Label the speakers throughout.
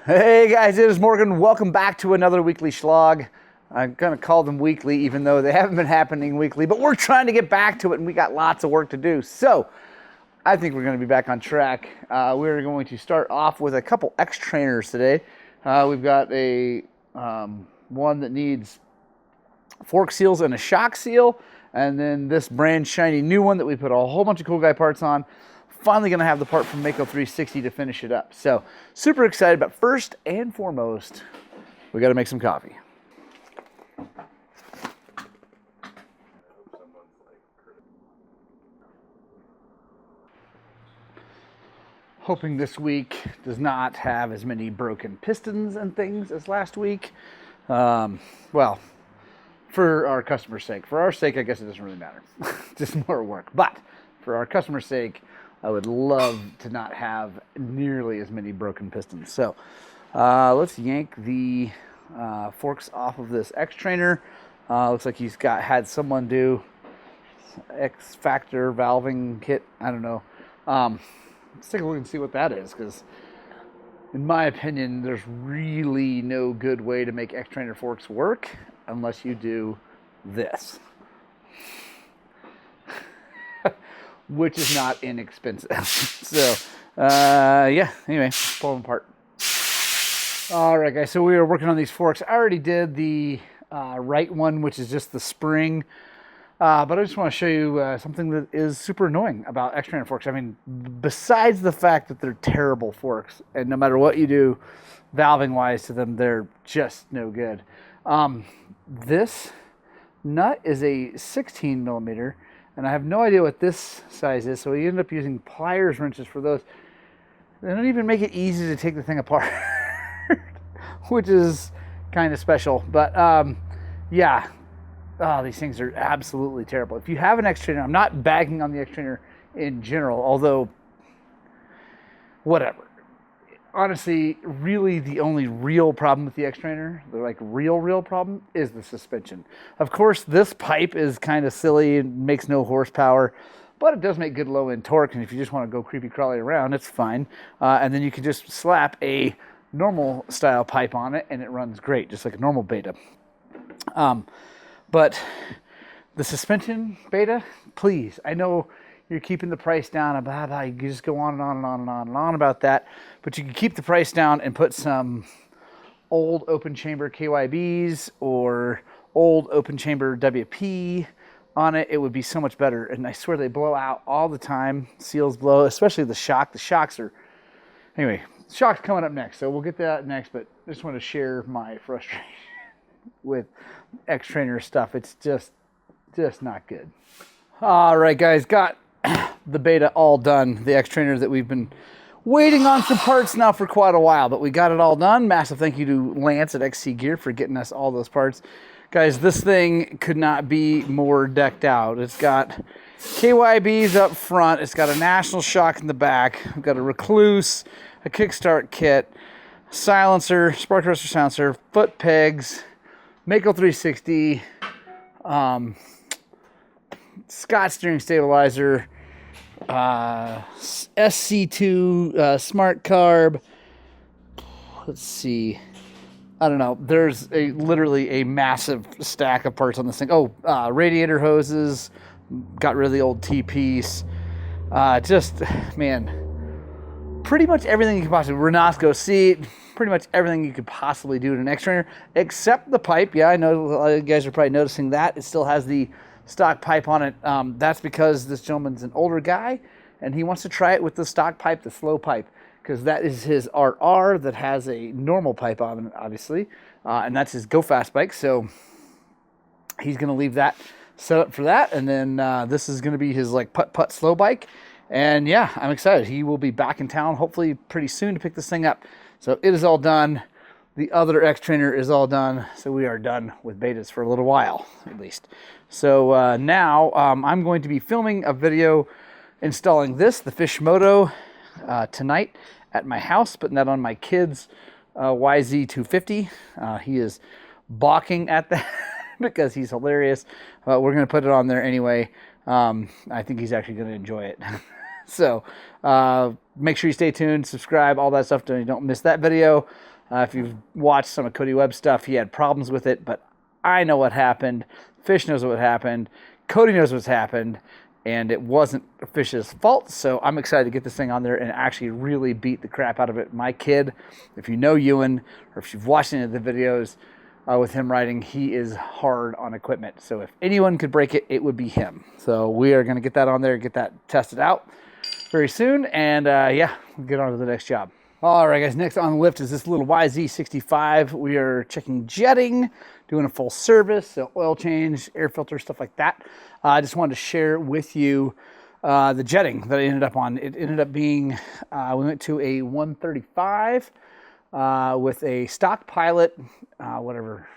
Speaker 1: Hey guys, it is Morgan. Welcome back to another weekly Shlog. I'm gonna call them weekly even though they haven't been happening weekly, but we're trying to get back to it and we got lots of work to do. So I think we're gonna be back on track. We're going to start off with a couple X trainers today. We've got a one that needs fork seals and a shock seal, and then this brand shiny new one that we put a whole bunch of cool guy parts on. Finally gonna have the part from Mako 360 to finish it up. So super excited, but first and foremost, we gotta make some coffee. Hoping this week does not have as many broken pistons and things as last week. Well, for our customer's sake. For our sake, I guess it doesn't really matter. Just more work. But for our customer's sake, I would love to not have nearly as many broken pistons. So let's yank the forks off of this X trainer. Looks like he's had someone do X Factor valving kit. I don't know. Let's take a look and see what that is, because in my opinion, there's really no good way to make X trainer forks work unless you do this. Which is not inexpensive. So, yeah, anyway, pull them apart. All right, guys, so we are working on these forks. I already did the right one, which is just the spring. But I just want to show you something that is super annoying about X trainer forks. I mean, besides the fact that they're terrible forks, and no matter what you do, valving-wise to them, they're just no good. This nut is a 16 millimeter. And I have no idea what this size is, so we end up using pliers wrenches for those. They don't even make it easy to take the thing apart, which is kind of special. But yeah, these things are absolutely terrible. If you have an X trainer, I'm not bagging on the X trainer in general, although whatever. Honestly, really the only real problem with the X trainer, the like real problem, is the suspension. Of course, this pipe is kind of silly and makes no horsepower, but it does make good low end torque. And if you just want to go creepy crawly around, it's fine. And then you can just slap a normal style pipe on it and it runs great, just like a normal Beta. But the suspension Beta, please, I know you're keeping the price down, blah, blah. You can just go on and on and on and on and on about that. But you can keep the price down and put some old open chamber KYBs or old open chamber WP on it. It would be so much better. And I swear they blow out all the time. Seals blow, especially the shock. The shocks are... Anyway, shock's coming up next, so we'll get to that next. But I just want to share my frustration with X trainer stuff. It's just not good. All right, guys, got the Beta all done. The X trainer that we've been waiting on some parts now for quite a while, but we got it all done. Massive thank you to Lance at XC Gear for getting us all those parts. Guys, this thing could not be more decked out. It's got KYBs up front. It's got a National shock in the back. We've got a Recluse, a kickstart kit, silencer, spark arrestor silencer, foot pegs, Mako 360, Scott steering stabilizer, SC2 smart carb. Let's see. I don't know. There's literally a massive stack of parts on this thing. Oh, radiator hoses. Got rid of the old T-piece. Just, man, pretty much everything you could possibly. Renasco seat. Pretty much everything you could possibly do in an X trainer, except the pipe. Yeah, I know a lot of you guys are probably noticing that. It still has the stock pipe on it. That's because this gentleman's an older guy and he wants to try it with the stock pipe, the slow pipe, because that is his RR that has a normal pipe on it, obviously, and that's his Go Fast bike. So he's going to leave that set up for that, and then this is going to be his like putt slow bike. And yeah, I'm excited. He will be back in town hopefully pretty soon to pick this thing up. So it is all done. The other X trainer is all done. So we are done with Betas for a little while, at least. So now I'm going to be filming a video installing this, the Fishmoto, tonight at my house, putting that on my kid's YZ250. He is balking at that because he's hilarious. We're going to put it on there anyway. I think he's actually going to enjoy it. So make sure you stay tuned, subscribe, all that stuff, so you don't miss that video. If you've watched some of Cody Webb's stuff, he had problems with it, but I know what happened. Fish knows what happened. Cody knows what's happened, and it wasn't Fish's fault, so I'm excited to get this thing on there and actually really beat the crap out of it. My kid, if you know Ewan, or if you've watched any of the videos with him riding, he is hard on equipment. So if anyone could break it, it would be him. So we are going to get that on there, get that tested out very soon, and yeah, we'll get on to the next job. All right, guys, next on the lift is this little YZ250. We are checking jetting, doing a full service, so oil change, air filter, stuff like that. I just wanted to share with you the jetting that I ended up on. It ended up being, we went to a 135 with a stock pilot, whatever,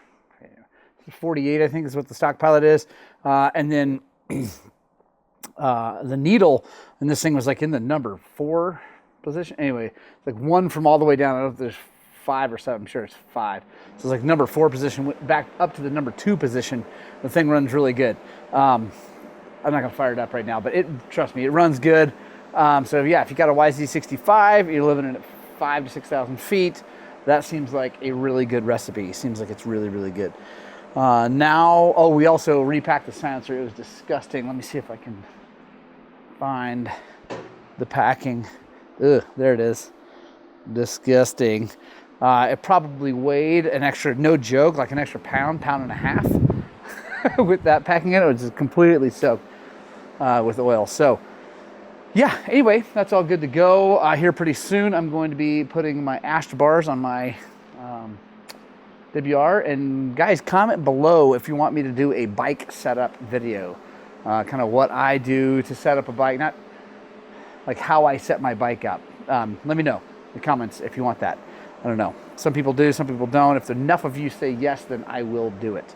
Speaker 1: 48 I think is what the stock pilot is. And then the needle in this thing was like in the number 4 position. Anyway, it's like 1 from all the way down. I don't know if there's 5 or 7. I'm sure it's 5. So it's like number 4 position, went back up to the number 2 position. The thing runs really good. I'm not gonna fire it up right now, but trust me, it runs good. So yeah, if you got a YZ65, you're living in at 5,000 to 6,000 feet. That seems like a really good recipe. Seems like it's really, really good. Now, we also repacked the silencer. It was disgusting. Let me see if I can find the packing. Ugh, there it is. Disgusting. It probably weighed an extra, no joke, like an extra pound and a half with that packing in it. It was just completely soaked with oil. So yeah, anyway, that's all good to go. Here pretty soon, I'm going to be putting my Astra bars on my WR. And guys, comment below if you want me to do a bike setup video. Kind of what I do to set up a bike, not like how I set my bike up. Let me know in the comments if you want that. I don't know. Some people do, some people don't. If enough of you say yes, then I will do it.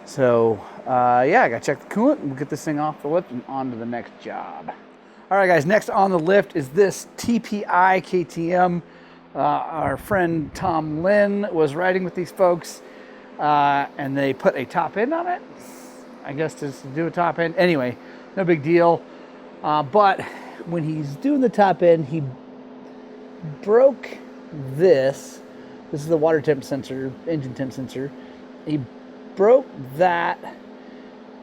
Speaker 1: So yeah, I gotta check the coolant and we'll get this thing off the lift and on to the next job. All right, guys, next on the lift is this TPI KTM. Our friend Tom Lynn was riding with these folks and they put a top end on it. I guess to do a top end. Anyway, no big deal. But when he's doing the top end, he broke this. This is the water temp sensor, engine temp sensor. He broke that,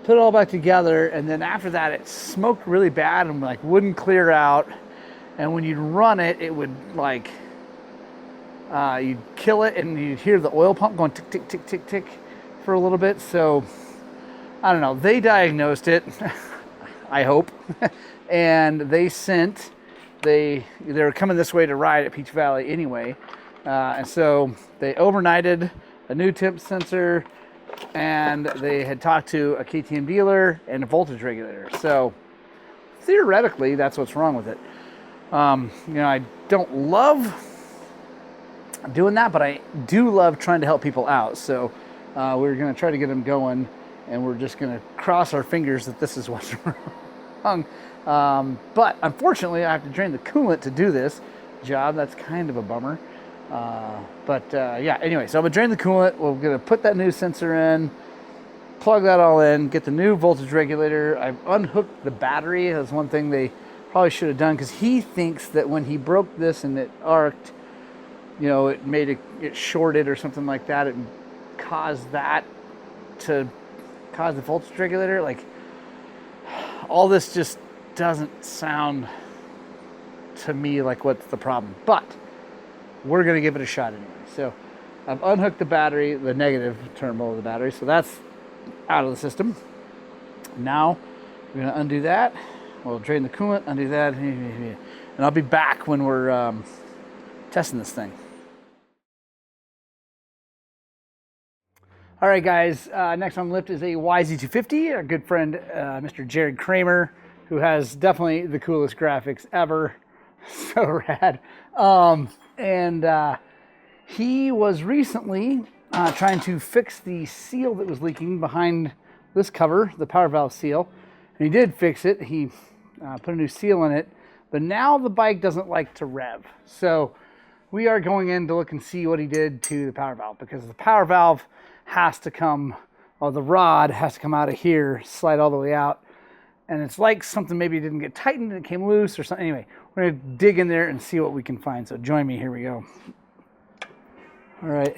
Speaker 1: put it all back together, and then after that it smoked really bad and like wouldn't clear out. And when you'd run it, it would like, you'd kill it and you'd hear the oil pump going tick, tick, tick, tick, tick for a little bit. So I don't know, they diagnosed it, I hope, and they were coming this way to ride at Peach Valley anyway, and so they overnighted a new temp sensor, and they had talked to a KTM dealer and a voltage regulator. So theoretically, that's what's wrong with it. You know, I don't love doing that, but I do love trying to help people out. So we're going to try to get them going, and we're just going to cross our fingers that this is what's wrong. But unfortunately, I have to drain the coolant to do this job. That's kind of a bummer. Yeah, anyway, so I'm gonna drain the coolant. We're gonna put that new sensor in, plug that all in, get the new voltage regulator. I've unhooked the battery. That's one thing they probably should have done, because he thinks that when he broke this and it arced, you know, it made it shorted or something like that. It caused that to cause the voltage regulator. Like, all this just doesn't sound to me like what's the problem, but we're going to give it a shot anyway. So I've unhooked the battery, the negative terminal of the battery, so that's out of the system. Now we're going to undo that. We'll drain the coolant, undo that, and I'll be back when we're testing this thing. All right, guys, next on the lift is a YZ250, our good friend, Mr. Jared Kramer, who has definitely the coolest graphics ever. So rad. He was recently trying to fix the seal that was leaking behind this cover, the power valve seal. And he did fix it. He put a new seal in it. But now the bike doesn't like to rev. So we are going in to look and see what he did to the power valve, because the power valve has to come, or the rod has to come out of here, slide all the way out. And it's like something maybe didn't get tightened and it came loose or something. Anyway, we're going to dig in there and see what we can find. So join me. Here we go. All right,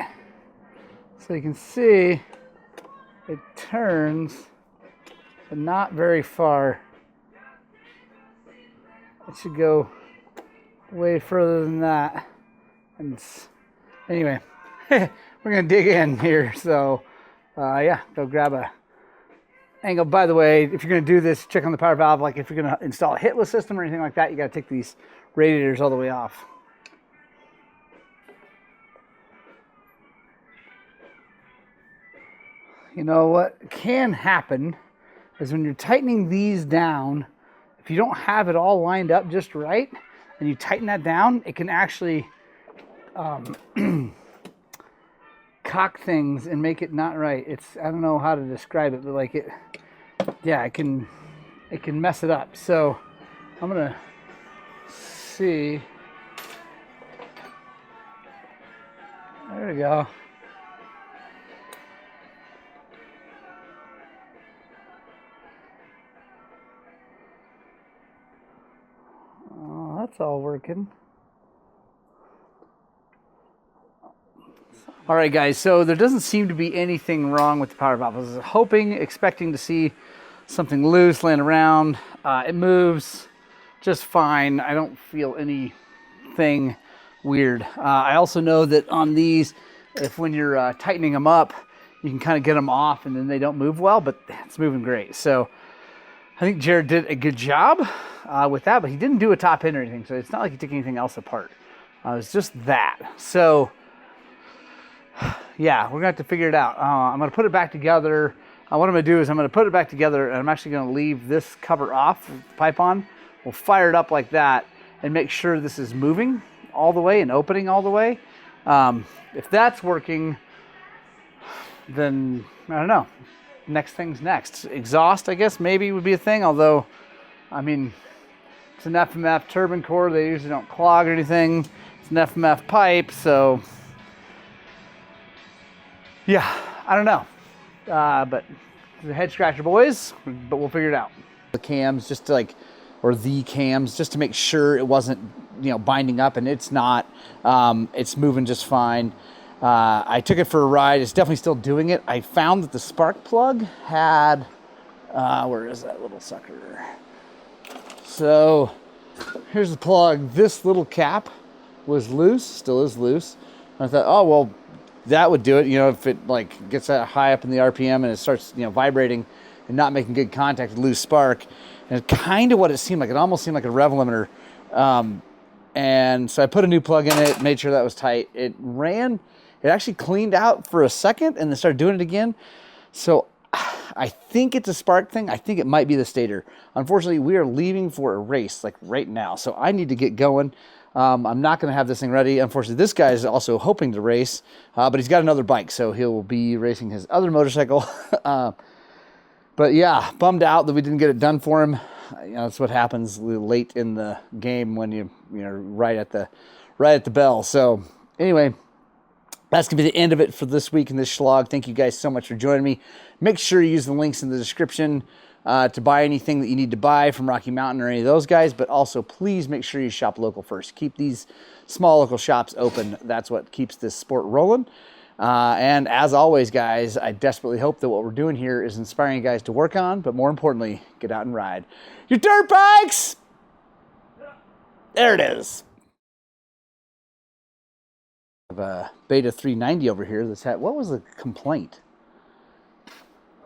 Speaker 1: so you can see it turns, but not very far. It should go way further than that. And anyway, we're gonna dig in here. So yeah, go grab a angle. By the way, if you're gonna do this, check on the power valve. Like if you're gonna install a hitless system or anything like that, you gotta take these radiators all the way off. You know what can happen is when you're tightening these down, if you don't have it all lined up just right and you tighten that down, it can actually cock things and make it not right. It's, I don't know how to describe it, but like it, yeah, it can mess it up. So I'm gonna see. There we go. Oh, that's all working. All right, guys, so there doesn't seem to be anything wrong with the power valve. I was hoping, expecting to see something loose laying around. It moves just fine. I don't feel anything weird. I also know that on these, if when you're tightening them up, you can kind of get them off and then they don't move well, but it's moving great. So I think Jared did a good job with that, but he didn't do a top end or anything, so it's not like he took anything else apart. It was just that. So yeah, we're gonna have to figure it out. I'm gonna put it back together. What I'm gonna do is I'm gonna put it back together, and I'm actually gonna leave this cover off, with the pipe on. We'll fire it up like that and make sure this is moving all the way and opening all the way. If that's working, then I don't know. Next thing's next. Exhaust, I guess, maybe would be a thing, although, I mean, it's an FMF turbine core. They usually don't clog or anything. It's an FMF pipe, so yeah, I don't know. But it's a head scratcher, boys, but we'll figure it out. The cams, just to like, or the cams, just to make sure it wasn't, you know, binding up, and it's not. It's moving just fine. I took it for a ride. It's definitely still doing it. I found that the spark plug had, where is that little sucker? So here's the plug. This little cap was loose, still is loose. I thought, oh, well, that would do it. You know, if it like gets that high up in the RPM and it starts, you know, vibrating and not making good contact with loose spark. And it's kind of what it seemed like. It almost seemed like a rev limiter. And so I put a new plug in it, made sure that was tight. It ran, it actually cleaned out for a second and then started doing it again. So I think it's a spark thing. I think it might be the stator. Unfortunately, we are leaving for a race like right now. So I need to get going. I'm not going to have this thing ready. Unfortunately, this guy is also hoping to race, but he's got another bike, so he'll be racing his other motorcycle. But yeah, bummed out that we didn't get it done for him. You know, that's what happens late in the game when you know, right at the bell. So anyway, that's going to be the end of it for this week in this Shlog. Thank you guys so much for joining me. Make sure you use the links in the description to buy anything that you need to buy from Rocky Mountain or any of those guys, but also please make sure you shop local first. Keep these small local shops open. That's what keeps this sport rolling. And as always, guys, I desperately hope that what we're doing here is inspiring you guys to work on, but more importantly, get out and ride your dirt bikes. There it is. I have a Beta 390 over here that's had, what was the complaint?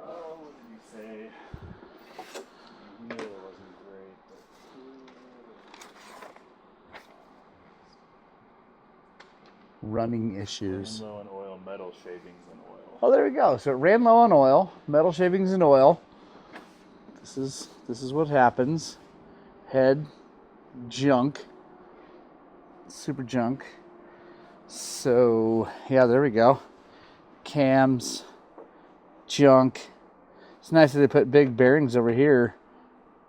Speaker 2: Oh, what did you say? You knew it wasn't great, but
Speaker 1: Running issues.
Speaker 2: low on oil, metal shavings and oil.
Speaker 1: Oh, there we go. So it ran low on oil, metal shavings and oil. This is what happens. Head junk. Super junk. So yeah, there we go. Cams junk. It's nice that they put big bearings over here.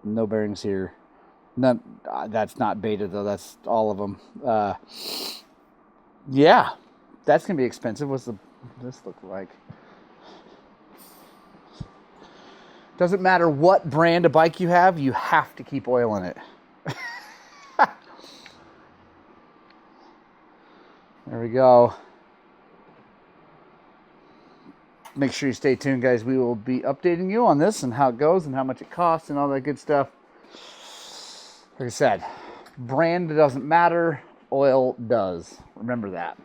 Speaker 1: No bearings here. None. That's not Beta though. That's all of them. Yeah, that's gonna be expensive. What's this look like? Doesn't matter what brand of bike you have to keep oil in it. There we go. make sure you stay tuned, guys. We will be updating you on this and how it goes and how much it costs and all that good stuff. Like I said, brand doesn't matter, oil does. Remember that.